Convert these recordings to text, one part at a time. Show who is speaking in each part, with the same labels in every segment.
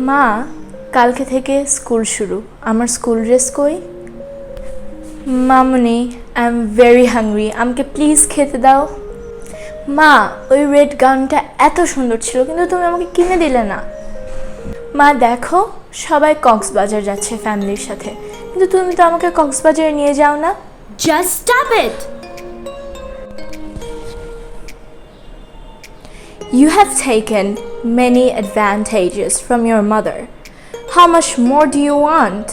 Speaker 1: মা, কালকে থেকে স্কুল শুরু, আমার স্কুল ড্রেস কই? মামুনি, আই এম ভেরি হাংরি, আমাকে প্লিজ খেতে দাও। মা, ওই রেড গাউনটা এত সুন্দর ছিল, কিন্তু তুমি আমাকে কিনে দিলে না। মা দেখো, সবাই কক্সবাজার যাচ্ছে ফ্যামিলির সাথে, কিন্তু তুমি তো আমাকে কক্সবাজারে নিয়ে যাও না।
Speaker 2: Just stop it!
Speaker 1: You have taken many advantages from your mother. How much more do you want?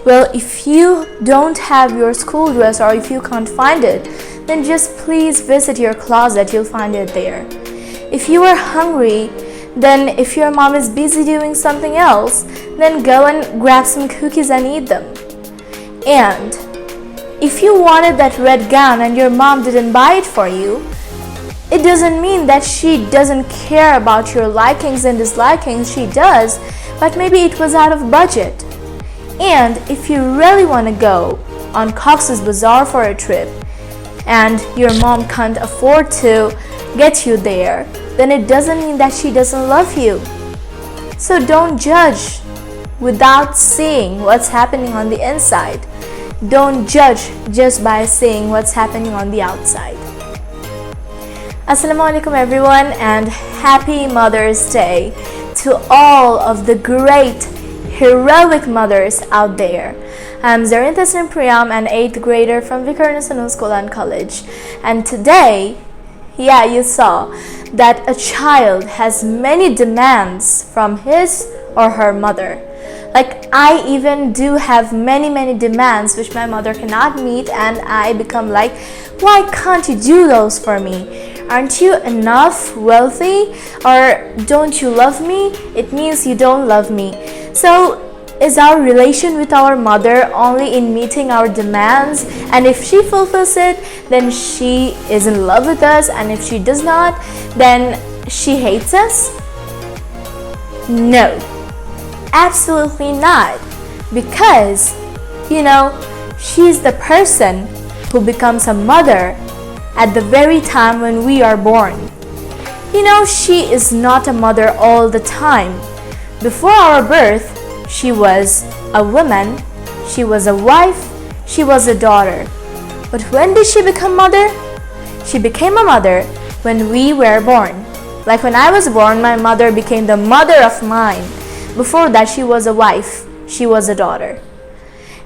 Speaker 1: Well, if you don't have your school dress or if you can't find it, then just please visit your closet, you'll find it there. If you are hungry, then if your mom is busy doing something else, then go and grab some cookies and eat them. And if you wanted that red gown and your mom didn't buy it for you, it doesn't mean that she doesn't care about your likings and dislikings. She does, but maybe it was out of budget. And if you really want to go on Cox's Bazaar for a trip and your mom can't afford to get you there, then it doesn't mean that she doesn't love you. So don't judge without seeing what's happening on the inside. Don't judge just by seeing what's happening on the outside. Assalamu alaikum everyone, and happy Mother's Day to all of the great heroic mothers out there. I'm Zarin Tasnim Priyam, an 8th grader from Vikarna Sanu School and College, and today, yeah, you saw that a child has many demands from his or her mother. Like, I even do have many demands which my mother cannot meet, and I become like, why can't you do those for me? Aren't you enough wealthy? Or don't you love me? It means you don't love me. So is our relation with our mother only in meeting our demands? And if she fulfills it, then she is in love with us, and if she does not, then she hates us? No, absolutely not. Because, she's the person who becomes a mother at the very time when we are born. She is not a mother all the time. Before our birth, she was a woman, she was a wife, she was a daughter. But when did she become mother? She became a mother when we were born. Like when I was born, my mother became the mother of mine. Before that, she was a wife, she was a daughter.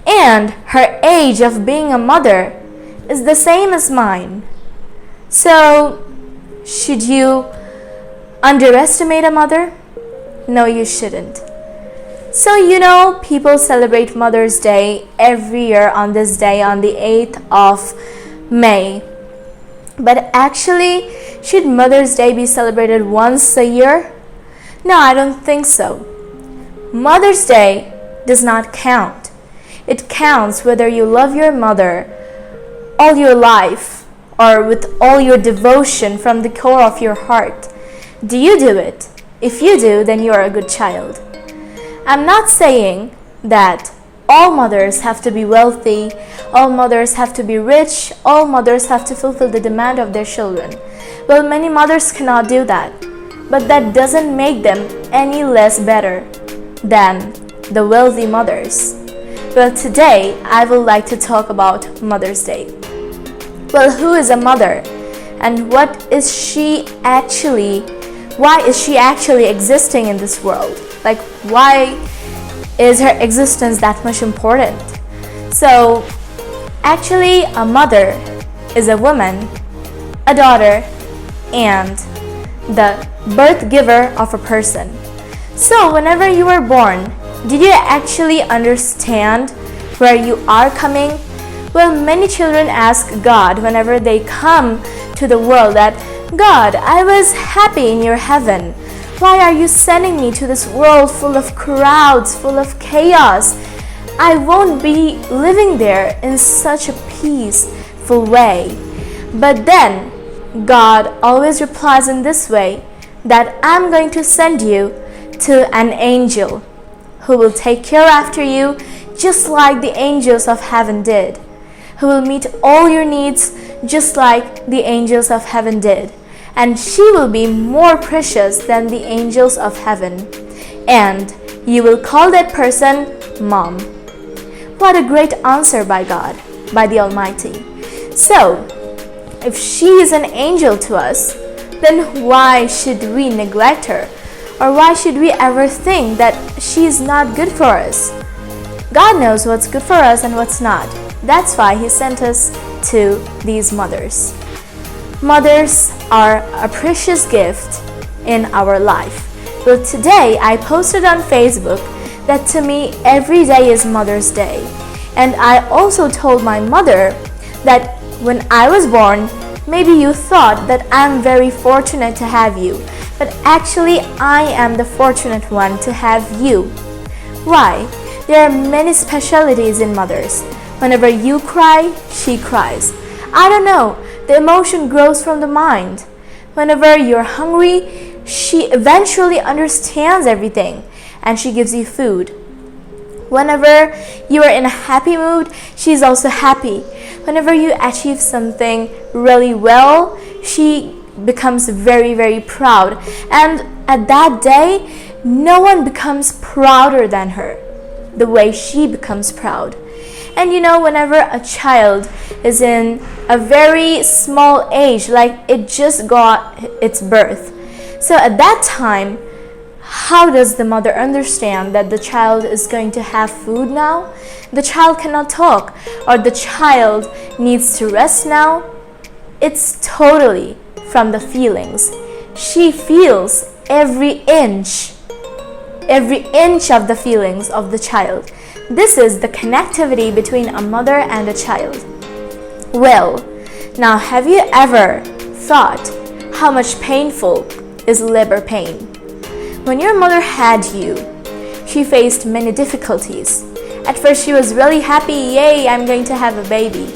Speaker 1: And her age of being a mother is the same as mine. So, should you underestimate a mother? No, you shouldn't. So, people celebrate Mother's Day every year on this day, on the 8th of May. But actually, should Mother's Day be celebrated once a year? No, I don't think so. Mother's Day does not count. It counts whether you love your mother all your life or with all your devotion from the core of your heart. Do you do it? If you do, then you are a good child. I'm not saying that all mothers have to be wealthy, all mothers have to be rich, all mothers have to fulfill the demand of their children. Well, many mothers cannot do that, but that doesn't make them any less better than the wealthy mothers. Well, today I would like to talk about Mother's Day. Well, who is a mother, and why is she actually existing in this world? Like, why is her existence that much important? So, actually, a mother is a woman, a daughter, and the birth giver of a person. So, whenever you were born, did you actually understand where you are coming? Well, many children ask God whenever they come to the world that, God, I was happy in your heaven. Why are you sending me to this world full of crowds, full of chaos? I won't be living there in such a peaceful way. But then, God always replies in this way, that I'm going to send you to an angel who will take care after you just like the angels of heaven did, who will meet all your needs just like the angels of heaven did. and she will be more precious than the angels of heaven. And you will call that person Mom. What a great answer by God, by the Almighty. So, if she is an angel to us, then why should we neglect her? Or why should we ever think that she is not good for us? God knows what's good for us and what's not. That's why He sent us to these mothers. Mothers are a precious gift in our life. Well, today I posted on Facebook that to me every day is Mother's Day. And I also told my mother that when I was born, maybe you thought that I'm very fortunate to have you, but actually I am the fortunate one to have you. Why? There are many specialties in mothers. Whenever you cry, she cries. I don't know, the emotion grows from the mind. Whenever you're hungry, she eventually understands everything and she gives you food. Whenever you are in a happy mood, she's also happy. Whenever you achieve something really well, she becomes very, very proud. And at that day, no one becomes prouder than her, the way she becomes proud. And you know, whenever a child is in a very small age, like it just got its birth, so at that time, how does the mother understand that the child is going to have food now? The child cannot talk, or the child needs to rest now. It's totally from the feelings. She feels every inch of the feelings of the child. This is the connectivity between a mother and a child. Well, now have you ever thought how much painful is labor pain? When your mother had you, she faced many difficulties. At first she was really happy, yay, I'm going to have a baby.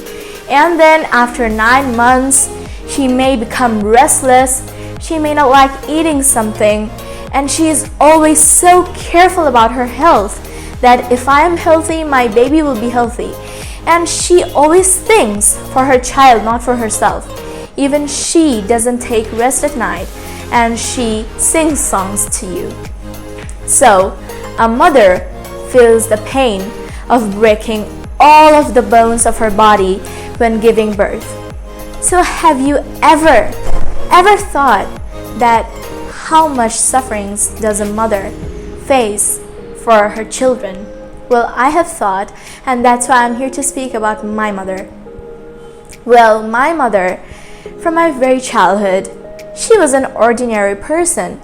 Speaker 1: And then after 9 months, she may become restless, she may not like eating something, and she is always so careful about her health that if I am healthy, my baby will be healthy. And she always thinks for her child, not for herself. Even she doesn't take rest at night, and she sings songs to you. So, a mother feels the pain of breaking all of the bones of her body when giving birth. So have you ever thought that how much sufferings does a mother face for her children? Well, I have thought, and that's why I'm here to speak about my mother. Well, my mother, from my very childhood, she was an ordinary person.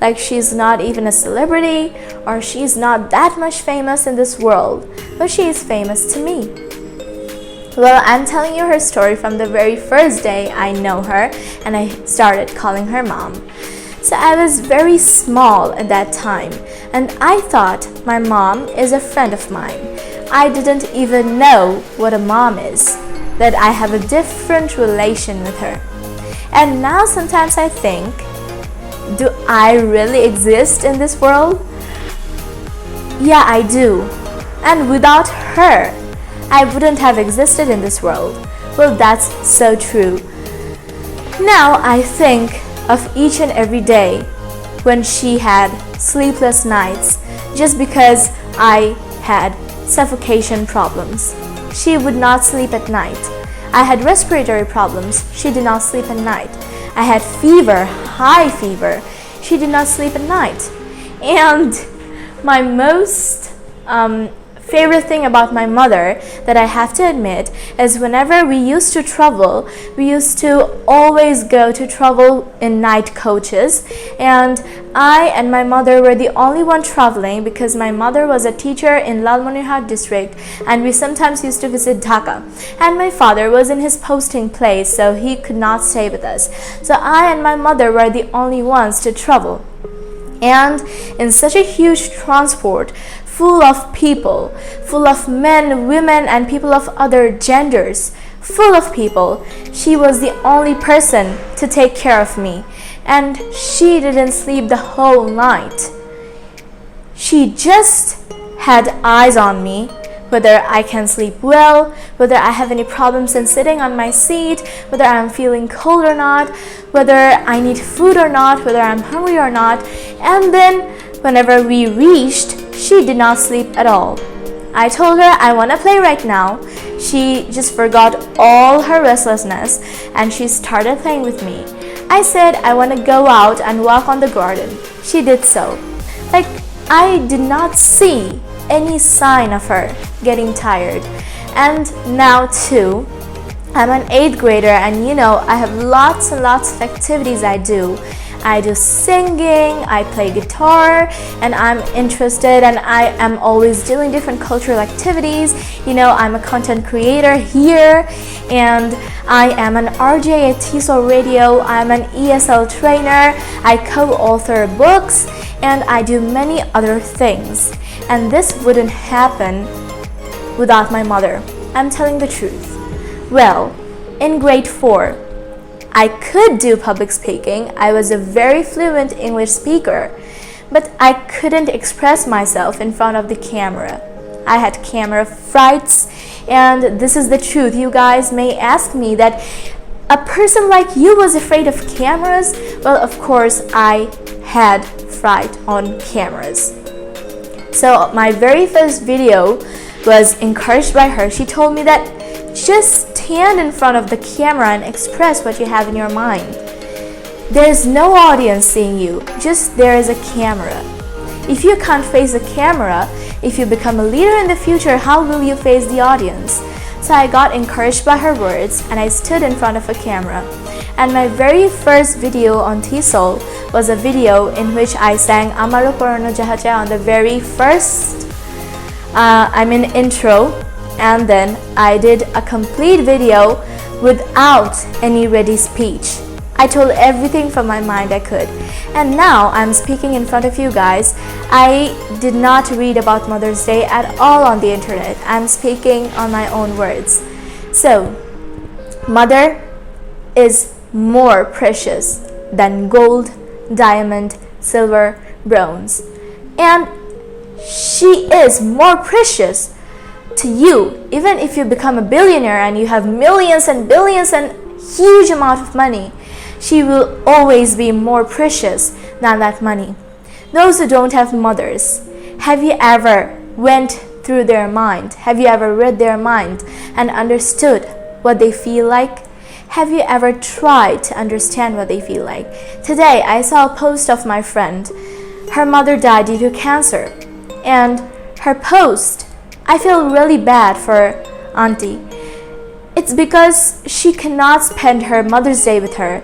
Speaker 1: Like, she's not even a celebrity, or she's not that much famous in this world, but she is famous to me. Well, I'm telling you her story from the very first day I know her and I started calling her Mom. So I was very small at that time, and I thought my mom is a friend of mine. I didn't even know what a mom is, that I have a different relation with her. And now sometimes I think, do I really exist in this world? Yeah, I do. And without her, I wouldn't have existed in this world. Well, that's so true. Now I think of each and every day when she had sleepless nights just because I had suffocation problems. She would not sleep at night. I had respiratory problems. She did not sleep at night. I had fever, high fever. She did not sleep at night. And my most favorite thing about my mother that I have to admit is whenever we used to travel, we used to always go to travel in night coaches, and I and my mother were the only one traveling because my mother was a teacher in Lalmonirhat district and we sometimes used to visit Dhaka, and my father was in his posting place, so he could not stay with us. So I and my mother were the only ones to travel. And in such a huge transport, full of people, full of men, women, and people of other genders, full of people, she was the only person to take care of me. And she didn't sleep the whole night. She just had eyes on me whether I can sleep well, whether I have any problems in sitting on my seat, whether I'm feeling cold or not, whether I need food or not, whether I'm hungry or not. And then whenever we reached, she did not sleep at all. I told her I want to play right now. She just forgot all her restlessness and she started playing with me. I said I want to go out and walk on the garden. She did so. Like, I did not see any sign of her getting tired. And now too, I'm an 8th grader and I have lots and lots of activities I do. I do singing, I play guitar, and I'm interested and I am always doing different cultural activities. I'm a content creator here and I am an RJ at TESOL Radio. I'm an ESL trainer. I co-author books and I do many other things. And this wouldn't happen without my mother. I'm telling the truth. Well, in grade 4, I could do public speaking. I was a very fluent English speaker, but I couldn't express myself in front of the camera. I had camera frights, and this is the truth. You guys may ask me that a person like you was afraid of cameras. Well, of course, I had fright on cameras. So my very first video was encouraged by her. She told me that just stand in front of the camera and express what you have in your mind. There's no audience seeing you, just there is a camera. If you can't face the camera, if you become a leader in the future, how will you face the audience? So I got encouraged by her words and I stood in front of a camera. And my very first video on TESOL was a video in which I sang Amaro Porono Jahacha on the very first intro. And then I did a complete video without any ready speech. I told everything from my mind I could. And now I'm speaking in front of you guys. I did not read about Mother's Day at all on the internet. I'm speaking on my own words. So, mother is more precious than gold, diamond, silver, bronze. And she is more precious to you. Even if you become a billionaire and you have millions and billions and huge amount of money, she will always be more precious than that money. Those who don't have mothers, have you ever went through their mind? Have you ever read their mind and understood what they feel like? Have you ever tried to understand what they feel like? Today I saw a post of my friend. Her mother died due to cancer, and her post, I feel really bad for Auntie. It's because she cannot spend her Mother's Day with her,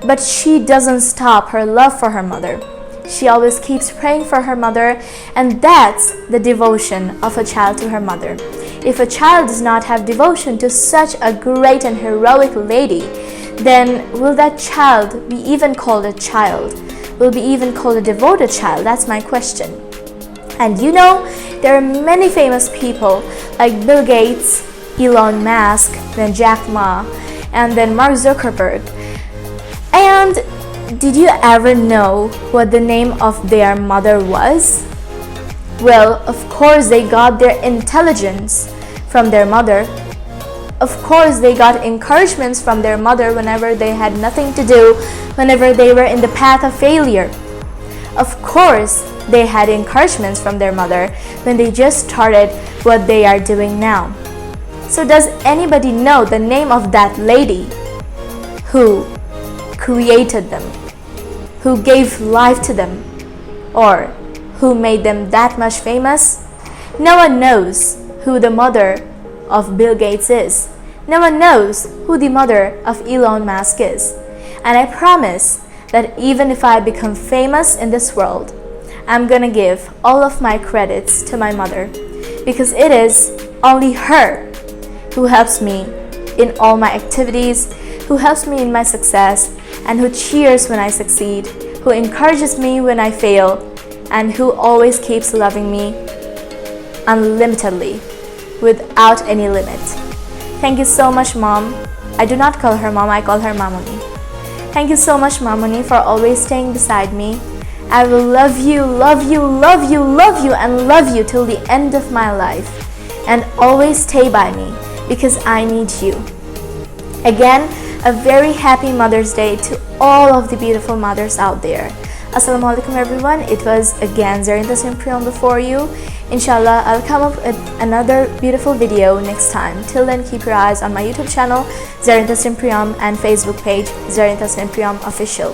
Speaker 1: but she doesn't stop her love for her mother. She always keeps praying for her mother, and that's the devotion of a child to her mother. If a child does not have devotion to such a great and heroic lady, then will that child be even called a child? Will be even called a devoted child? That's my question. And there are many famous people like Bill Gates, Elon Musk, then Jack Ma, and then Mark Zuckerberg. And did you ever know what the name of their mother was? Well, of course they got their intelligence from their mother. Of course they got encouragements from their mother whenever they had nothing to do, whenever they were in the path of failure. Of course they had encouragements from their mother when they just started what they are doing now. So does anybody know the name of that lady who created them, who gave life to them, or who made them that much famous? No one knows who the mother of Bill Gates is. No one knows who the mother of Elon Musk is. And I promise that even if I become famous in this world, I'm gonna give all of my credits to my mother, because it is only her who helps me in all my activities, who helps me in my success, and who cheers when I succeed, who encourages me when I fail, and who always keeps loving me unlimitedly, without any limit. Thank you so much, Mom. I do not call her Mom, I call her Mamuni. Thank you so much, Mamuni, for always staying beside me. I will love you, love you, love you, love you, and love you till the end of my life. and always stay by me because I need you. Again, a very happy Mother's Day to all of the beautiful mothers out there. Assalamualaikum everyone. It was again Zarinta Simprion before you. Inshallah, I'll come up with another beautiful video next time. Till then, keep your eyes on my YouTube channel Zarinta Simprion and Facebook page Zarinta Simprion Official.